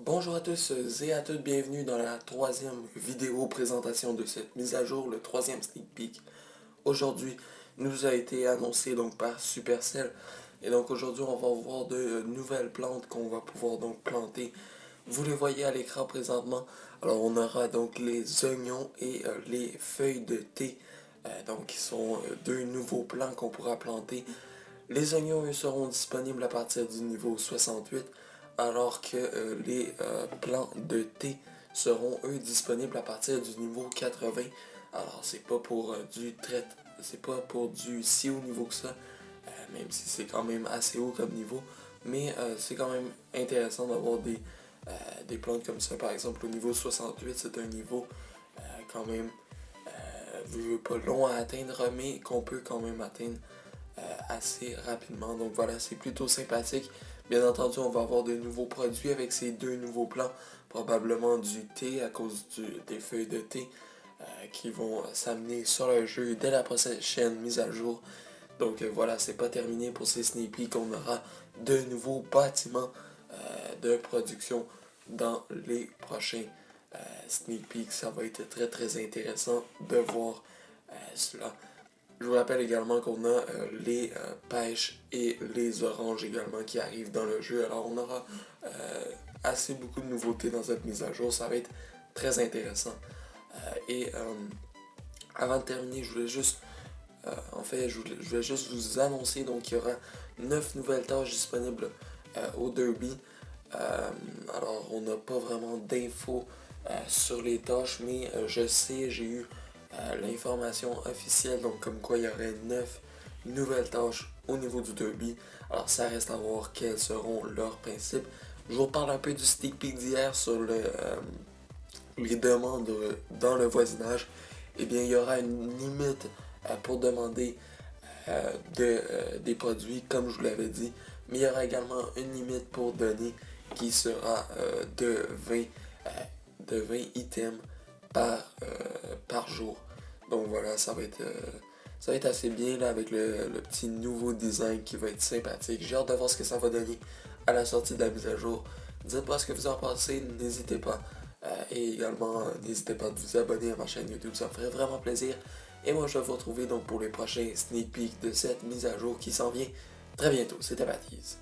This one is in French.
Bonjour à tous et à toutes, bienvenue dans la troisième vidéo présentation de cette mise à jour, le troisième sneak peek. Aujourd'hui, nous a été annoncé donc par Supercell et donc aujourd'hui on va voir de nouvelles plantes qu'on va pouvoir donc planter. Vous les voyez à l'écran présentement. Alors on aura donc les oignons et les feuilles de thé, donc qui sont deux nouveaux plants qu'on pourra planter. Les oignons, eux, seront disponibles à partir du niveau 68, alors que les plants de thé seront, eux, disponibles à partir du niveau 80. Alors, c'est pas pour du si haut niveau que ça, même si c'est quand même assez haut comme niveau, mais c'est quand même intéressant d'avoir des plantes comme ça. Par exemple, au niveau 68, c'est un niveau quand même pas long à atteindre, mais qu'on peut quand même atteindre assez rapidement. Donc voilà, c'est plutôt sympathique. Bien entendu, on va avoir de nouveaux produits avec ces deux nouveaux plants. Probablement du thé à cause des feuilles de thé qui vont s'amener sur le jeu dès la prochaine mise à jour. Donc voilà, c'est pas terminé pour ces sneak peeks. On aura de nouveaux bâtiments de production dans les prochains sneak peeks. Ça va être très très intéressant de voir cela. Je vous rappelle également qu'on a les pêches et les oranges également qui arrivent dans le jeu. Alors on aura assez beaucoup de nouveautés dans cette mise à jour. Ça va être très intéressant. Et avant de terminer, je voulais juste vous annoncer donc qu'il y aura 9 nouvelles tâches disponibles au Derby. Alors on n'a pas vraiment d'infos sur les tâches, mais je sais, j'ai eu l'information officielle, donc comme quoi il y aurait 9 nouvelles tâches au niveau du derby. Alors ça reste à voir quels seront leurs principes. Je vous parle un peu du sneak peek d'hier sur les demandes dans le voisinage. Eh bien, il y aura une limite pour demander des produits, comme je vous l'avais dit. Mais il y aura également une limite pour donner qui sera de 20 items par jour. Donc voilà, ça va être assez bien là, avec le petit nouveau design qui va être sympathique. J'ai hâte de voir ce que ça va donner à la sortie de la mise à jour. Dites-moi ce que vous en pensez, n'hésitez pas. Et également, n'hésitez pas à vous abonner à ma chaîne YouTube, ça me ferait vraiment plaisir. Et moi, je vais vous retrouver donc pour les prochains sneak peeks de cette mise à jour qui s'en vient très bientôt. C'était Baptiste.